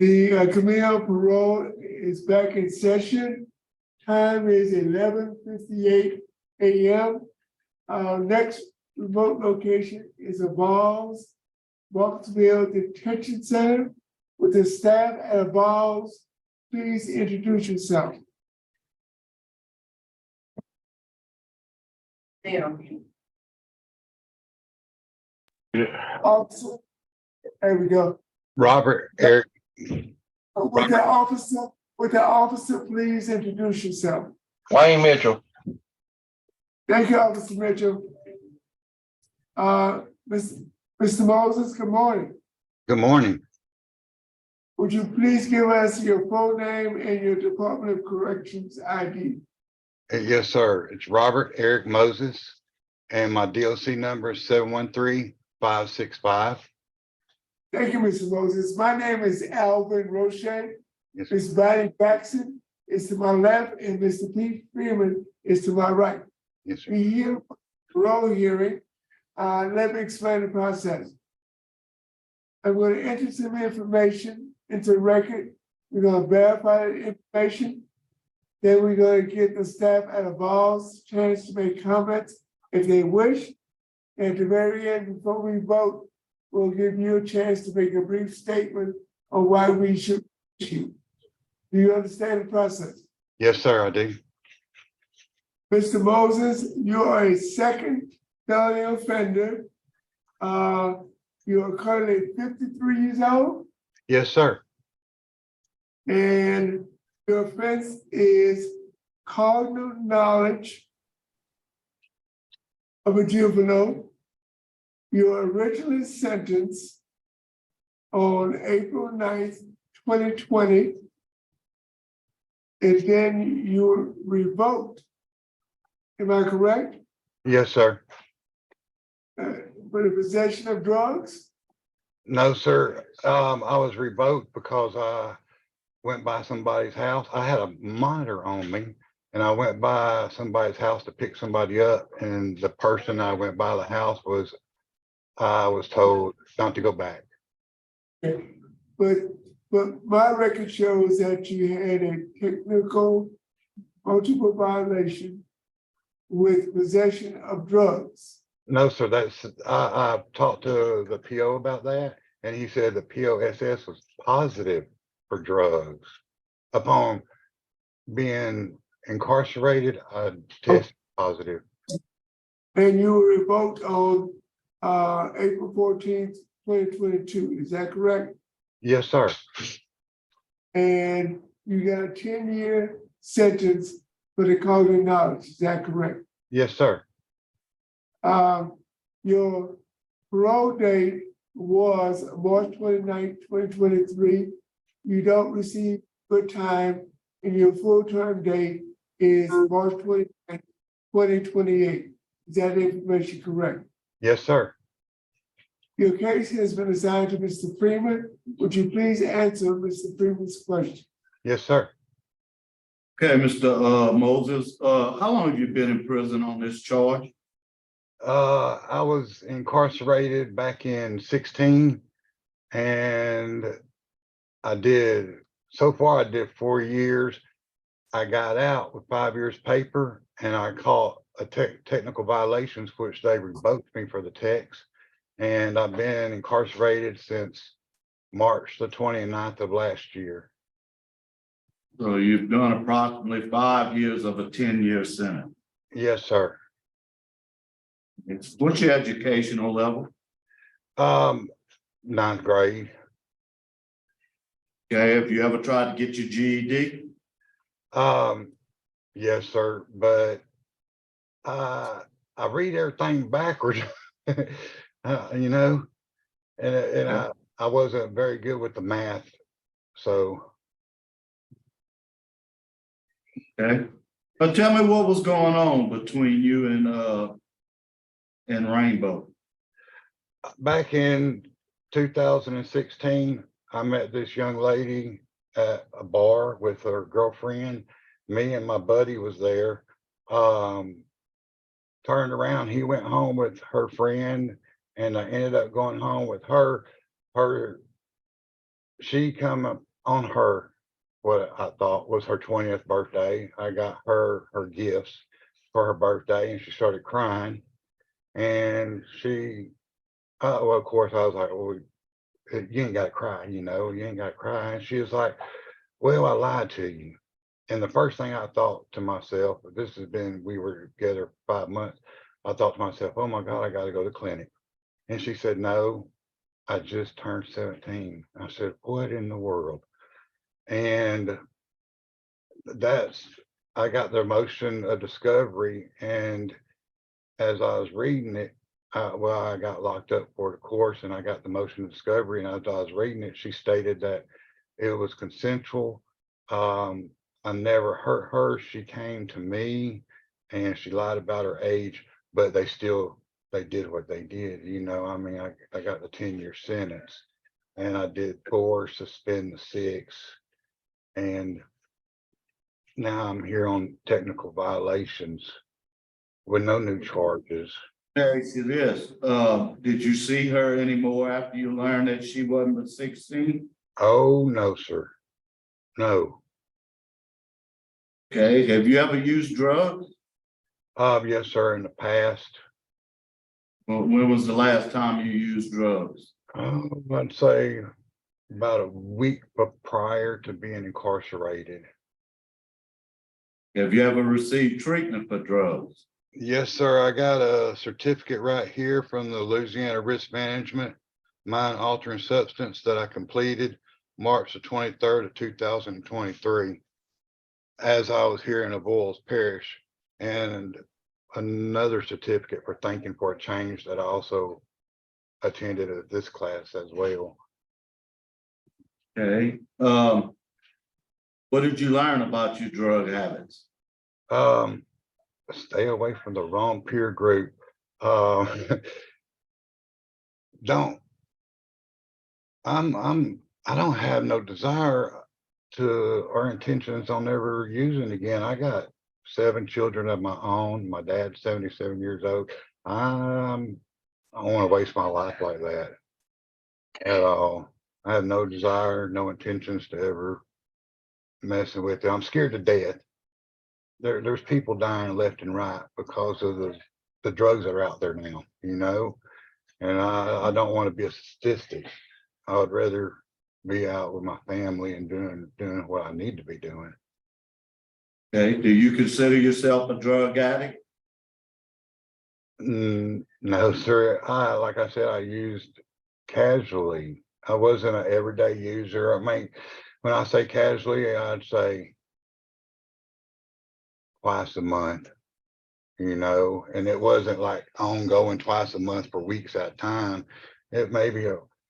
The Committee on Parole is back in session. Time is 11:58 a.m. Our next remote location is a Baltimore Detention Center. With the staff at Balls, please introduce yourself. Officer, there we go. Robert Eric. With the officer, please introduce yourself. Wayne Mitchell. Thank you, Officer Mitchell. Mr. Moses, good morning. Good morning. Would you please give us your full name and your Department of Corrections ID? Yes, sir. It's Robert Eric Moses, and my DOC number is 713-565. Thank you, Mr. Moses. My name is Alvin Roche. Yes, Ms. Bonnie Jackson is to my left, and Mr. Pete Freeman is to my right. yes, sir. We here parole hearing. Let me explain the process. I'm going to enter some information into the record. We're going to verify the information. Then we're going to get the staff at a Balls chance to make comments if they wish. And at the very end, before we vote, we'll give you a chance to make a brief statement on why we should you. Do you understand the process? Yes, sir, I do. Mr. Moses, you are a second felony offender. You are currently 53 years old, Yes, sir. and your offense is cardinal knowledge of a juvenile. You were originally sentenced on April 9th, 2020, and then you were revoked. Am I correct? Yes, sir. For the possession of drugs? No, sir. I was revoked because I went by somebody's house. I had a monitor on me, and I went by somebody's house to pick somebody up, and the person I went by the house I was told not to go back. But my record shows that you had a technical multiple violation with possession of drugs. No, sir. I talked to the PO about that, and he said the POSS was positive for drugs. Upon being incarcerated, I tested positive. And you were revoked on April 14th, 2022. Is that correct? Yes, sir. And you got a 10-year sentence for the cardinal knowledge. Is that correct? Yes, sir. Your parole date was March 29th, 2023. You don't receive good time, and your full-term date is March 29th, 2028. Is that information correct? Yes, sir. Your case has been assigned to Mr. Freeman. Would you please answer Mr. Freeman's question? Yes, sir. Okay, Mr. Moses, how long have you been in prison on this charge? I was incarcerated back in 2016, and so far I did 4 years. I got out with 5 years paper, and I caught a technical violations, which they revoked me for the techs. And I've been incarcerated since March the 29th of last year. So you've done approximately 5 years of a 10-year sentence. Yes, sir. What's your educational level? 9th grade. Okay, have you ever tried to get your GED? Yes, sir, but I read everything backwards. You know, and I wasn't very good with the math, so. Okay, but tell me what was going on between you and Rainbow. Back in 2016, I met this young lady at a bar with her girlfriend. Me and my buddy was there. Turned around, he went home with her friend, and I ended up going home with her. She come up on her, what I thought was her 20th birthday. I got her gifts for her birthday, and she started crying. And she, well, of course, I was like, well, you ain't got to cry, you ain't got to cry. And she was like, well, I lied to you. And the first thing I thought to myself, this has been, we were together 5 months. I thought to myself, oh my God, I got to go to the clinic. And she said, no, I just turned 17. I said, what in the world? And I got the emotion of discovery. And as I was reading it, I got locked up for the course, and I got the motion of discovery. And as I was reading it, she stated that it was consensual. I never hurt her. She came to me, and she lied about her age, but they did what they did. I mean, I got the 10-year sentence, and I did 4, suspend the 6, and now I'm here on technical violations with no new charges. Let me ask you this, did you see her anymore after you learned that she wasn't but 16? Oh, no, sir. No. Okay, have you ever used drugs? Yes, sir, in the past. Well, when was the last time you used drugs? I'd say about a week prior to being incarcerated. Have you ever received treatment for drugs? Yes, sir. I got a certificate right here from the Louisiana Risk Management Mind Altering Substance that I completed March the 23rd of 2023 as I was here in Avoyelles Parish, and another certificate for thinking for a change that I also attended at this class as well. Okay, what did you learn about your drug habits? Stay away from the wrong peer group. Don't I don't have no desire to or intentions on ever using again. I got 7 children of my own. My dad's 77 years old. I don't want to waste my life like that at all. I have no desire, no intentions to ever messing with it. I'm scared to death. There's people dying left and right because of the drugs that are out there now, and I don't want to be a statistic. I would rather be out with my family and doing what I need to be doing. Okay, do you consider yourself a drug addict? No, sir. Like I said, I used casually. I wasn't an everyday user. I mean, when I say casually, I'd say twice a month, and it wasn't like ongoing twice a month for weeks at a time. It may be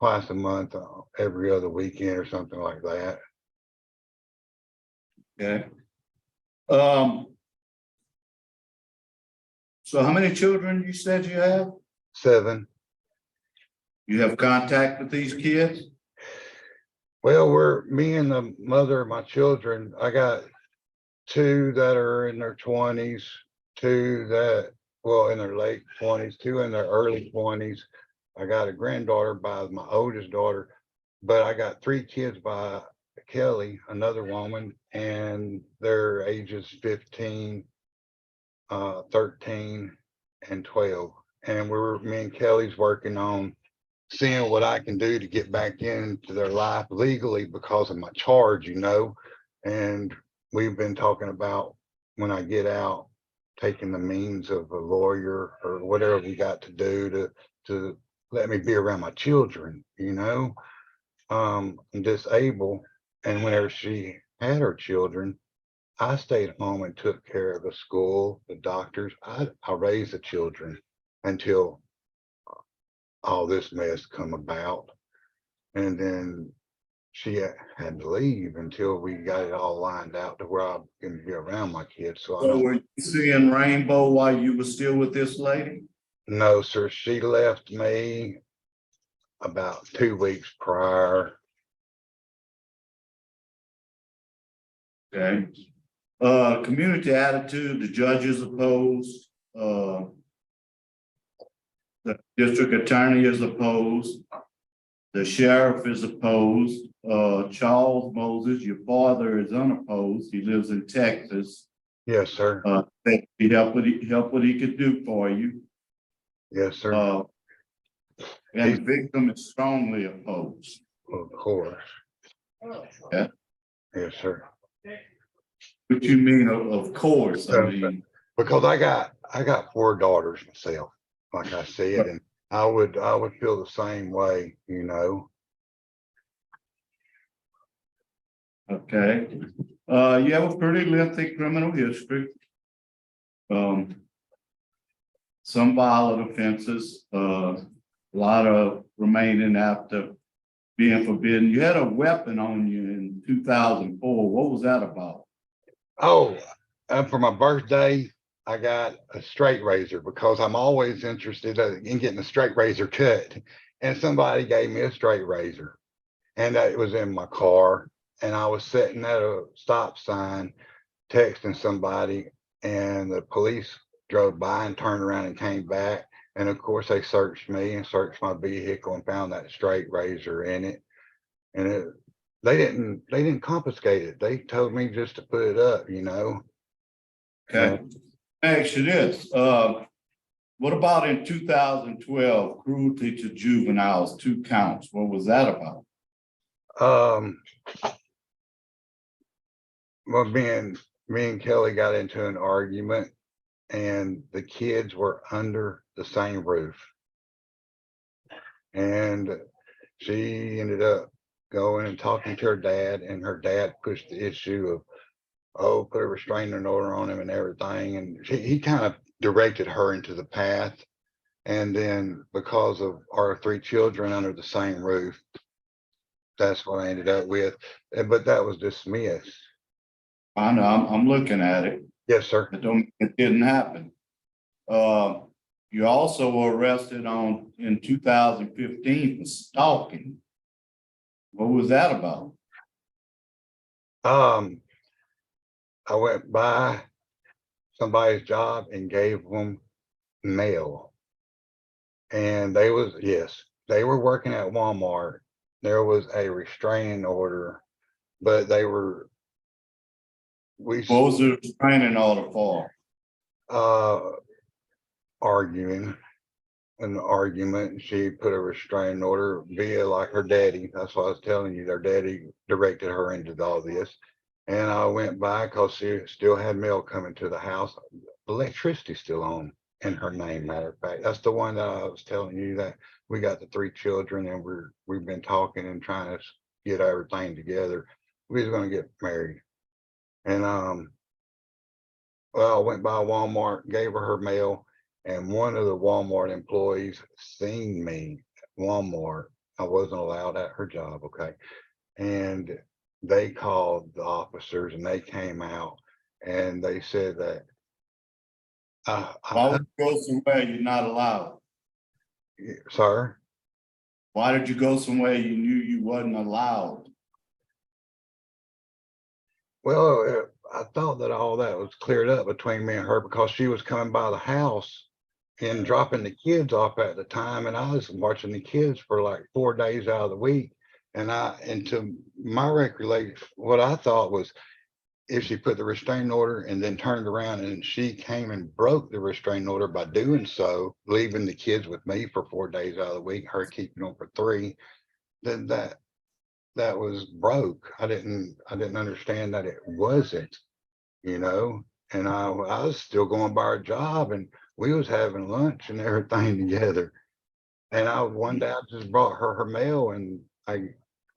twice a month, every other weekend or something like that. Okay. So how many children you said you have? 7. You have contact with these kids? Well, me and the mother of my children, I got 2 that are in their 20s, 2 that, well, in their late 20s, 2 in their early 20s. I got a granddaughter by my oldest daughter, but I got 3 kids by Kelly, another woman, and their ages 15, 13, and 12. And me and Kelly's working on seeing what I can do to get back into their life legally because of my charge, and we've been talking about when I get out, taking the means of a lawyer or whatever we got to do to let me be around my children. I'm disabled, and whenever she had her children, I stayed home and took care of the school, the doctors. I raised the children until all this mess come about, and then she had to leave until we got it all lined out to where I can be around my kids. So I So don't. were you seeing rainbow while you were still with this lady? No, sir. She left me about 2 weeks prior. Okay. Community attitude, the judge is opposed, the district attorney is opposed, the sheriff is opposed, Charles Moses. Your father is unopposed. He lives in Texas. Yes, sir. He helped what he could do for you. Yes, sir. And the victim is strongly opposed. Of course. Yeah. Yes, sir. What you mean, of course, I mean. Because I got 4 daughters myself, like I said, and I would feel the same way, you know. Okay. You have a pretty lengthy criminal history. Some violent offenses, a lot of remaining after being forbidden. You had a weapon on you in 2004. What was that about? Oh, for my birthday, I got a straight razor because I'm always interested in getting a straight razor cut. And somebody gave me a straight razor, and it was in my car. And I was sitting at a stop sign texting somebody, and the police drove by and turned around and came back. And of course, they searched me and searched my vehicle and found that straight razor in it. And they didn't confiscate it. They told me just to put it up, you know. Okay. Actually, this. What about in 2012, cruelty to juveniles, 2 counts? What was that about? Well, me and Kelly got into an argument, and the kids were under the same roof. And she ended up going and talking to her dad, and her dad pushed the issue of, oh, put a restraining order on him and everything. And he kind of directed her into the path. And then because of our 3 children under the same roof, that's what I ended up with. But that was dismissed. I know, I'm looking at it. Yes, sir. It didn't happen. You also were arrested in 2015 for stalking. What was that about? I went by somebody's job and gave them mail. And they were working at Walmart. There was a restraining order, but What was the restraining order for? Arguing an argument. She put a restraining order via like her daddy. That's what I was telling you. Their daddy directed her into all this. And I went by because she still had mail coming to the house. Electricity still on in her name, matter of fact. That's the one that I was telling you that we got the 3 children, and we've been talking and trying to get everything together. We was gonna get married. And well, I went by Walmart, gave her mail, and one of the Walmart employees seen me at Walmart. I wasn't allowed at her job, okay? And they called the officers, and they came out, and they said that Why would you go somewhere you're not allowed? sir? Why did you go somewhere you knew you wasn't allowed? Well, I thought that all that was cleared up between me and her because she was coming by the house and dropping the kids off at the time, and I was watching the kids for like 4 days out of the week. And to my recollection, what I thought was if she put the restraining order and then turned around and she came and broke the restraining order by doing so, leaving the kids with me for 4 days out of the week, her keeping them for 3, then that was broke. I didn't understand that it wasn't, you know. And I was still going by our job, and we was having lunch and everything together. And one day I just brought her mail, and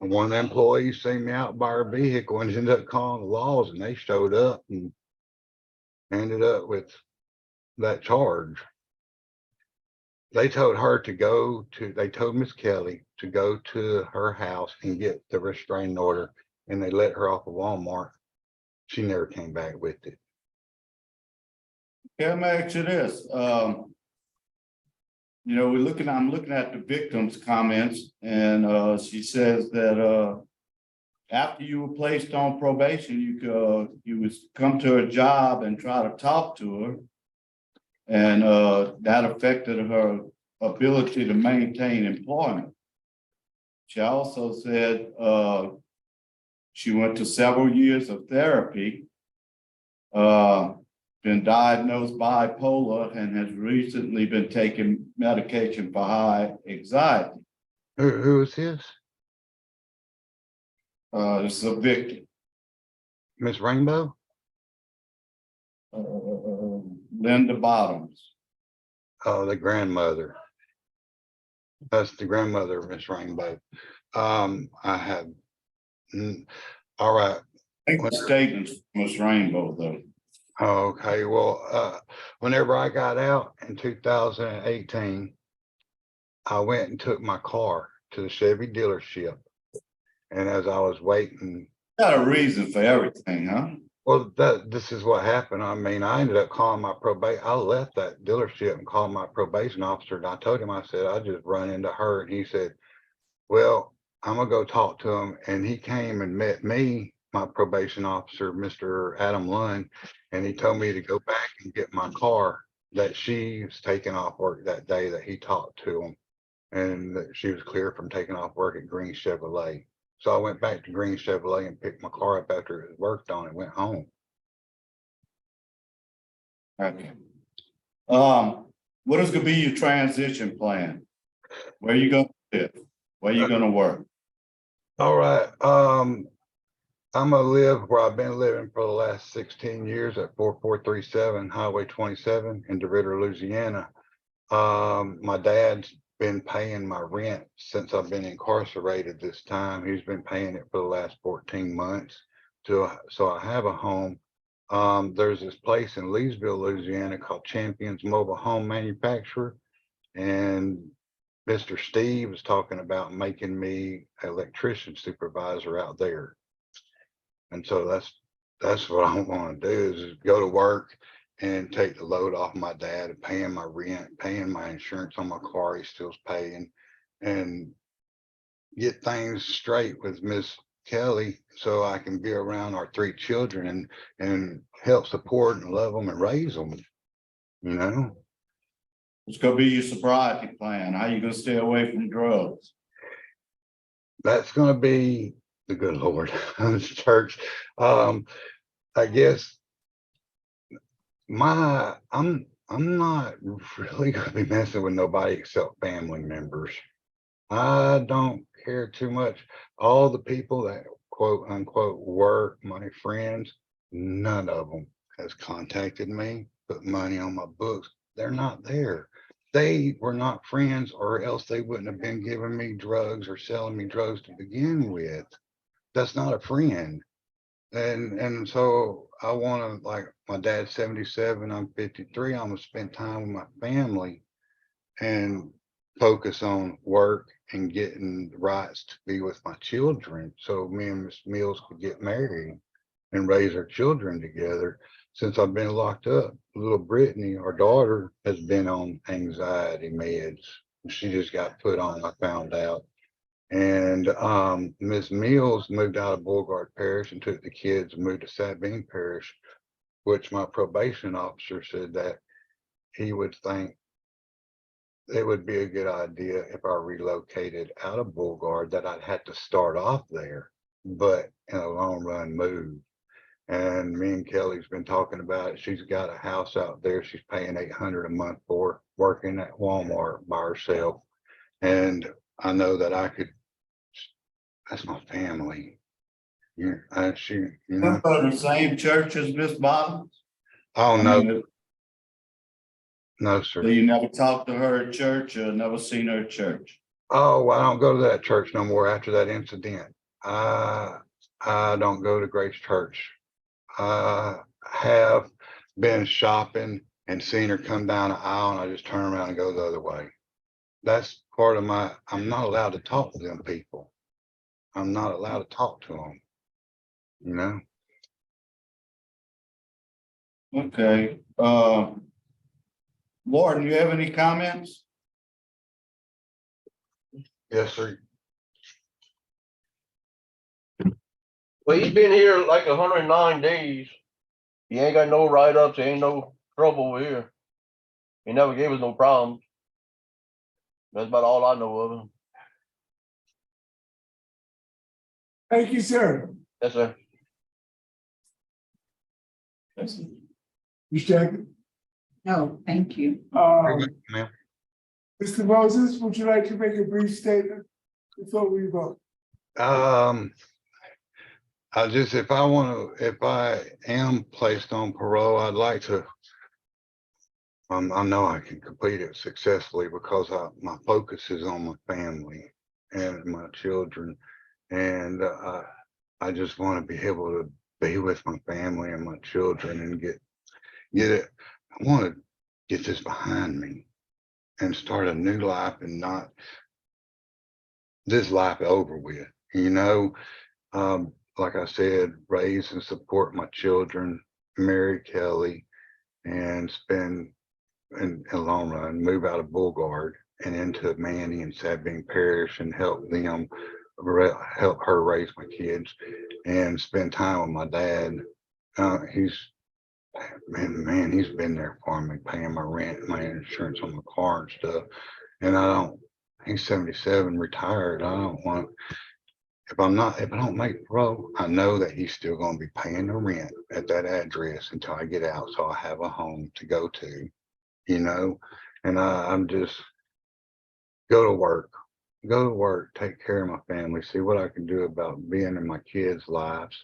one of the employees seen me out by her vehicle and ended up calling the laws, and they showed up and ended up with that charge. They told they told Miss Kelly to go to her house and get the restraining order, and they let her off of Walmart. She never came back with it. Let me ask you this. I'm looking at the victim's comments, and she says that after you were placed on probation, you would come to her job and try to talk to her, and that affected her ability to maintain employment. She also said, she went to several years of therapy, been diagnosed bipolar and has recently been taking medication for high anxiety. Who is this? This is a victim, Miss Rainbow? Linda Bottoms. Oh, the grandmother. That's the grandmother of Miss Rainbow. I have, all right. I think the statements from Miss Rainbow, though. Okay, well, whenever I got out in 2018, I went and took my car to the Chevy dealership. And as I was waiting, Got a reason for everything, huh? well, this is what happened. I mean, I ended up calling my probation. I left that dealership and called my probation officer. And I told him, I said, I just run into her. And he said, well, I'm gonna go talk to him. And he came and met me, my probation officer, Mr. Adam Lund, and he told me to go back and get my car that she was taking off work that day that he talked to him, and that she was clear from taking off work at Green Chevrolet. So I went back to Green Chevrolet and picked my car up after it was worked on and went home. Okay. What is gonna be your transition plan? Where you gonna live? Where you gonna work? All right. I'm gonna live where I've been living for the last 16 years at 4437 Highway 27 in DeRidder, Louisiana. My dad's been paying my rent since I've been incarcerated this time. He's been paying it for the last 14 months. So I have a home. There's this place in Leesville, Louisiana called Champions Mobile Home Manufacturer. And Mr. Steve was talking about making me an electrician supervisor out there. And so that's what I want to do is go to work and take the load off my dad and paying my rent, paying my insurance on my car he's still paying, and get things straight with Miss Kelly so I can be around our 3 children and help support and love them and raise them, you know? What's gonna be your sobriety plan? How you gonna stay away from drugs? That's going to be the good Lord church. I guess I'm not really gonna be messing with nobody except family members. I don't care too much. All the people that quote unquote were my friends, none of them has contacted me, put money on my books. They're not there. They were not friends, or else they wouldn't have been giving me drugs or selling me drugs to begin with. That's not a friend. And so I want to, like, my dad's 77, I'm 53. I'm gonna spend time with my family and focus on work and getting the rights to be with my children. So me and Miss Mills could get married and raise our children together. Since I've been locked up, little Brittany, our daughter, has been on anxiety meds. She just got put on, I found out. And Ms. Mills moved out of Beauregard Parish and took the kids and moved to Sabine Parish, which my probation officer said that he would think it would be a good idea if I relocated out of Beauregard, that I'd have to start off there, but in a long run move. And me and Kelly's been talking about it. She's got a house out there. She's paying $800 a month for, working at Walmart by herself. And I know that I could, that's my family. Yeah, you know. Go to the same church as Miss Bottoms? Oh, I no, mean, no, so sir. you never talked to her at church or never seen her at church? Oh, well, I don't go to that church no more after that incident. I don't go to Grace Church. I have been shopping and seen her come down the aisle, and I just turn around and go the other way. That's part of I'm not allowed to talk to them people. I'm not allowed to talk to them, you know? Okay, Lauren, you have any comments? Yes, sir. Well, he's been here like 109 days. He ain't got no write-ups, ain't no trouble over here. He never gave us no problems. That's about all I know of him. Thank you, sir. Yes, sir. Ms. Jackson. No, thank you. Ma'am. Mr. Moses, would you like to make a brief statement before we vote? If I am placed on parole, I'd like to, I know I can complete it successfully because my focus is on my family and my children. And I just want to be able to be with my family and my children and get it. I want to get this behind me and start a new life and not this life over with, you know. Like I said, raise and support my children, marry Kelly, and spend in the long run, move out of Boulevard and into Manny and Sabine Parish and help help her raise my kids and spend time with my dad. He's been there for me, paying my rent, my insurance on my car and stuff. And he's 77, retired. I don't want, if I don't make parole, I know that he's still going to be paying the rent at that address until I get out. So I have a home to go to, you know, and I'm just go to work, take care of my family, see what I can do about being in my kids' lives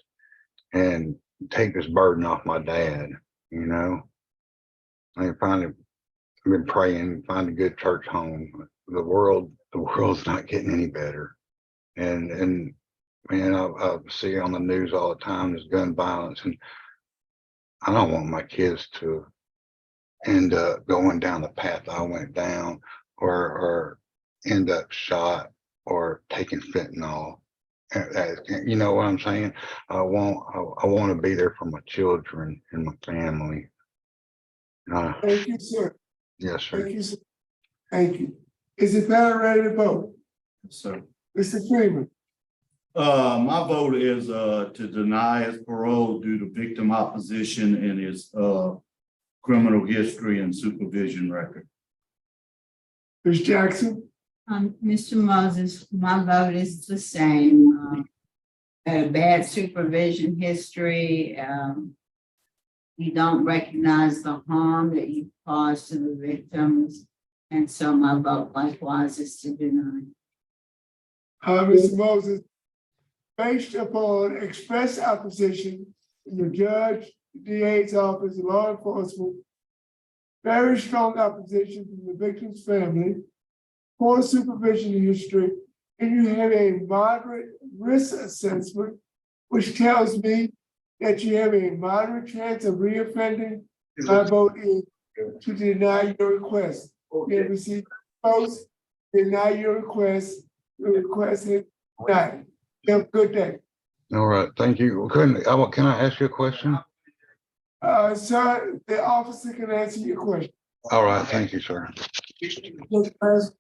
and take this burden off my dad, you know. I've been praying, find a good church home. The world's not getting any better. And man, I see on the news all the time there's gun violence, and I don't want my kids to end up going down the path I went down or end up shot or taking fentanyl. You know what I'm saying? I want to be there for my children and my family. Thank you, sir. Yes, sir. Thank you, sir. Thank you. Is the panel ready to vote? So, Mr. Freeman, my vote is, to deny his parole due to victim opposition and his, criminal history and supervision record. Ms. Jackson, Mr. Moses, my vote is the same. Bad supervision history. You don't recognize the harm that you caused to the victims. And so my vote likewise is to deny. Mr. Moses, based upon express opposition from the judge, DA's office, law enforcement, very strong opposition from the victim's family, poor supervision history, and you have a moderate risk assessment, which tells me that you have a moderate chance of reoffending. My vote is to deny your request. You have received votes, deny your request. Your request is denied. Have a good day. All right, thank you. Can I ask you a question? Sir, the officer can answer your question. All right, thank you, sir. Mr. President,